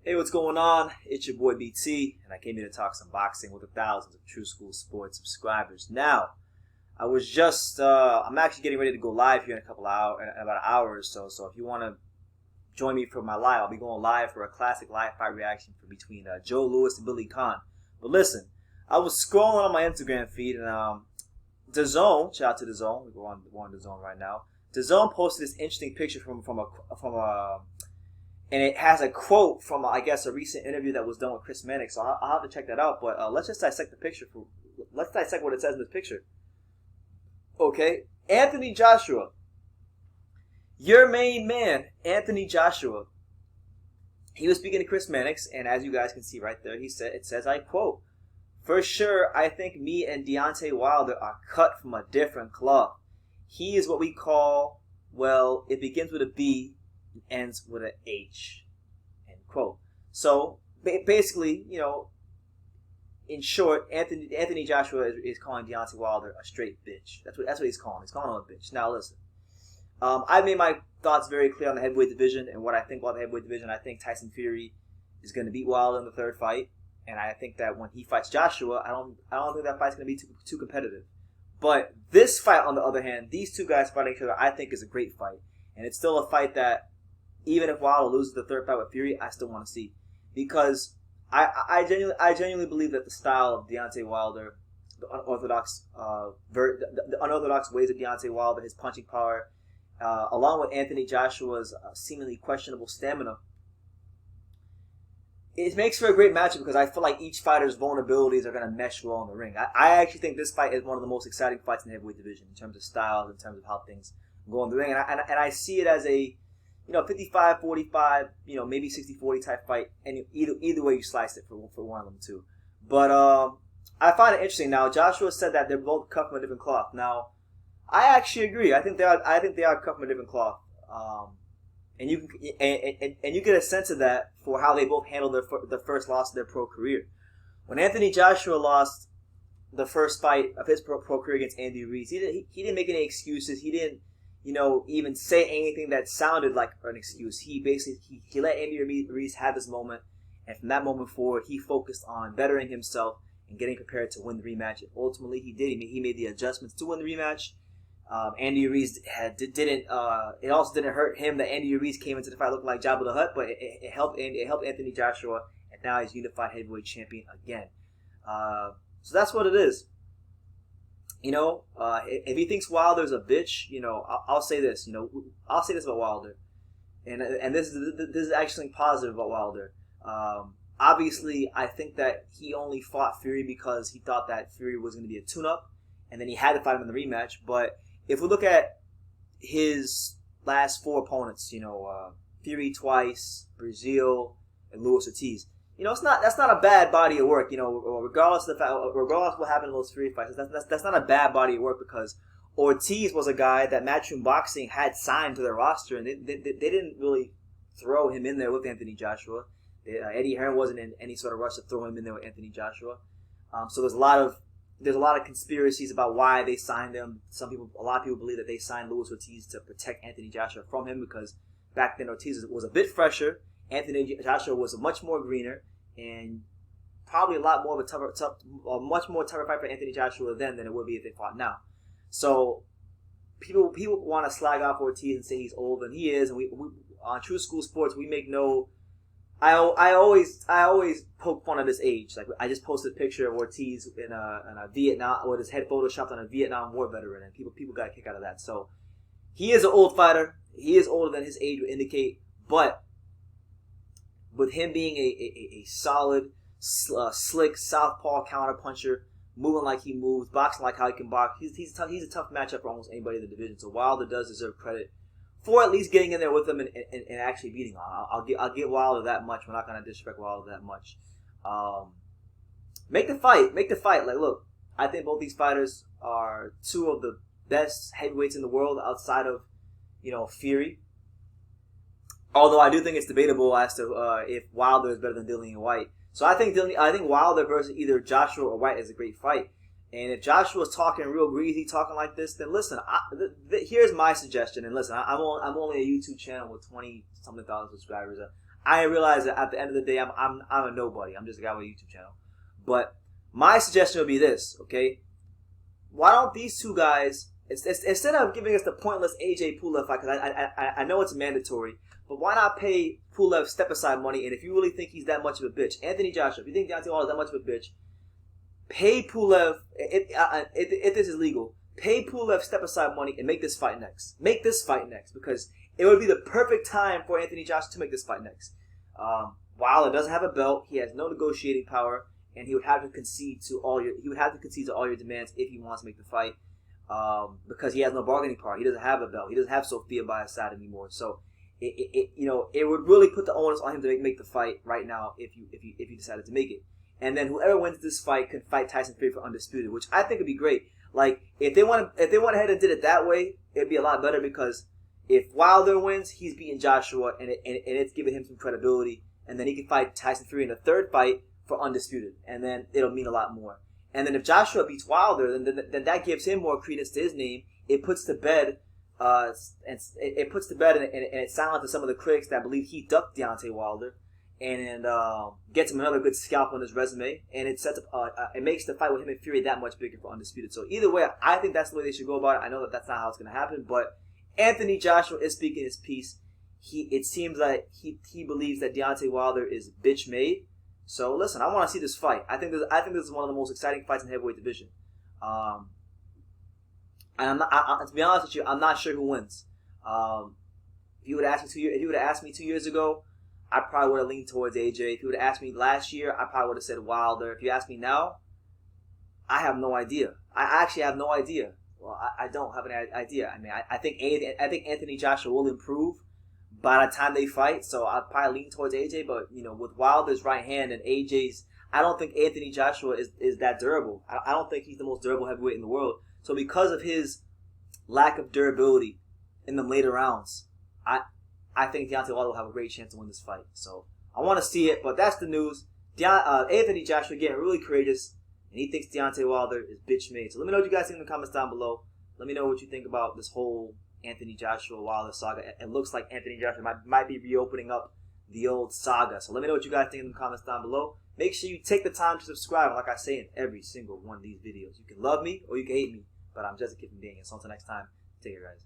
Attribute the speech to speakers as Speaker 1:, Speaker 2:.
Speaker 1: Hey, what's going on? It's your boy BT, and I came here to talk some boxing with the thousands of True School Sports subscribers. Now, I'm actually getting ready to go live here in about an hour or so. So if you want to join me for my live, I'll be going live for a classic live fight reaction between Joe Louis and Billy Khan. But listen, I was scrolling on my Instagram feed, and DAZN, shout out to DAZN, we're on DAZN right now. DAZN posted this interesting picture from a and it has a quote from, I guess, a recent interview that was done with Chris Mannix. So I'll have to check that out. But let's just dissect the picture. Let's dissect what it says in this picture. Okay, Anthony Joshua, your main man, Anthony Joshua. He was speaking to Chris Mannix, and as you guys can see right there, it says, I quote, "For sure, I think me and Deontay Wilder are cut from a different cloth. He is what we call, well, it begins with a B, ends with an H," end quote. So basically, in short, Anthony Joshua is calling Deontay Wilder a straight bitch. That's what he's calling. He's calling him a bitch. Now listen, I made my thoughts very clear on the heavyweight division and what I think about the heavyweight division. I think Tyson Fury is going to beat Wilder in the third fight, and I think that when he fights Joshua, I don't think that fight's going to be too competitive. But this fight, on the other hand, these two guys fighting each other, I think is a great fight, and it's still a fight that, even if Wilder loses the third fight with Fury, I still want to see, because I genuinely believe that the style of Deontay Wilder, the unorthodox ways of Deontay Wilder, his punching power, along with Anthony Joshua's seemingly questionable stamina, it makes for a great matchup because I feel like each fighter's vulnerabilities are going to mesh well in the ring. I actually think this fight is one of the most exciting fights in the heavyweight division in terms of styles, in terms of how things go in the ring, and I see it as a 55-45, maybe 60-40 type fight, and either way you slice it for one of them too. But I find it interesting. Now Joshua said that they're both cut from a different cloth. Now I actually agree. I think they are cut from a different cloth. And you get a sense of that for how they both handled the first loss of their pro career. When Anthony Joshua lost the first fight of his pro career against Andy Ruiz, he didn't make any excuses. He didn't even say anything that sounded like an excuse. He let Andy Ruiz have his moment, and from that moment forward, he focused on bettering himself and getting prepared to win the rematch. And ultimately, he did. He made the adjustments to win the rematch. Andy Ruiz didn't. It also didn't hurt him that Andy Ruiz came into the fight looking like Jabba the Hutt, but it helped Anthony Joshua, and now he's unified heavyweight champion again. So that's what it is. If he thinks Wilder's a bitch, I'll say this. I'll say this about Wilder, and this is actually something positive about Wilder. Obviously, I think that he only fought Fury because he thought that Fury was going to be a tune-up, and then he had to fight him in the rematch. But if we look at his last four opponents, Fury twice, Brazil, and Luis Ortiz, that's not a bad body of work. Regardless of what happened in those Fury fights, that's not a bad body of work, because Ortiz was a guy that Matchroom Boxing had signed to their roster, and they didn't really throw him in there with Anthony Joshua. Eddie Hearn wasn't in any sort of rush to throw him in there with Anthony Joshua. So there's a lot of conspiracies about why they signed him. A lot of people believe that they signed Luis Ortiz to protect Anthony Joshua from him, because back then Ortiz was a bit fresher. Anthony Joshua was much more greener, and probably a lot more of a much more tougher fight for Anthony Joshua then than it would be if they fought now. So people want to slag off Ortiz and say he's old, and he is. And we on True School Sports, we make no. I always poke fun of his age. Like, I just posted a picture of Ortiz in a Vietnam, with his head photoshopped on a Vietnam War veteran, and people got a kick out of that. So he is an old fighter. He is older than his age would indicate, but with him being a solid, slick southpaw counterpuncher, moving like he moves, boxing like how he can box, he's a tough matchup for almost anybody in the division. So Wilder does deserve credit for at least getting in there with him and actually beating him. I'll give Wilder that much. We're not going to disrespect Wilder that much. Make the fight. Like, look, I think both these fighters are two of the best heavyweights in the world outside of, Fury. Although I do think it's debatable as to if Wilder is better than Dillian White. So I think Wilder versus either Joshua or White is a great fight. And if Joshua's talking real greasy, talking like this, then listen. Here's my suggestion. And listen, I'm only a YouTube channel with 20-something thousand subscribers. I realize that at the end of the day, I'm a nobody. I'm just a guy with a YouTube channel. But my suggestion would be this, okay? Why don't these two guys, instead of giving us the pointless AJ Pulev fight, because I know it's mandatory, but why not pay Pulev step-aside money? And if you really think he's that much of a bitch, Anthony Joshua, if you think Deontay Wilder is that much of a bitch, pay Pulev, if this is legal, pay Pulev step-aside money and make this fight next. Make this fight next, because it would be the perfect time for Anthony Joshua to make this fight next. Wilder doesn't have a belt, he has no negotiating power, and he would have to concede to all your demands if he wants to make the fight, because he has no bargaining power. He doesn't have a belt. He doesn't have Sophia by his side anymore. So it would really put the onus on him to make the fight right now if you decided to make it. And then whoever wins this fight can fight Tyson Fury for undisputed, which I think would be great. Like if they went ahead and did it that way, it'd be a lot better, because if Wilder wins, he's beating Joshua, and it's giving him some credibility, and then he can fight Tyson Fury in the third fight for undisputed, and then it'll mean a lot more. And then if Joshua beats Wilder, then that gives him more credence to his name. It puts to bed, and it silences some of the critics that believe he ducked Deontay Wilder, and gets him another good scalp on his resume, and it sets up, it makes the fight with him and Fury that much bigger for undisputed. So either way, I think that's the way they should go about it. I know that that's not how it's going to happen, but Anthony Joshua is speaking his piece. It seems like he believes that Deontay Wilder is bitch made. So listen, I want to see this fight. I think this is one of the most exciting fights in the heavyweight division. And to be honest with you, I'm not sure who wins. If you would have asked me 2 years ago, I probably would have leaned towards AJ. If you would have asked me last year, I probably would have said Wilder. If you ask me now, I have no idea. I actually have no idea. Well, I don't have an idea. I mean, I think Anthony Joshua will improve by the time they fight, so I'd probably lean towards AJ. But with Wilder's right hand and AJ's, I don't think Anthony Joshua is that durable. I don't think he's the most durable heavyweight in the world. So because of his lack of durability in the later rounds, I think Deontay Wilder will have a great chance to win this fight. So I want to see it, but that's the news. Anthony Joshua getting really courageous, and he thinks Deontay Wilder is bitch made. So let me know what you guys think in the comments down below. Let me know what you think about this whole Anthony Joshua Wilder saga. It looks like Anthony Joshua might be reopening up the old saga. So let me know what you guys think in the comments down below. Make sure you take the time to subscribe, like I say in every single one of these videos. You can love me or you can hate me, but I'm just a kid from Daniel. So until next time, take care, guys.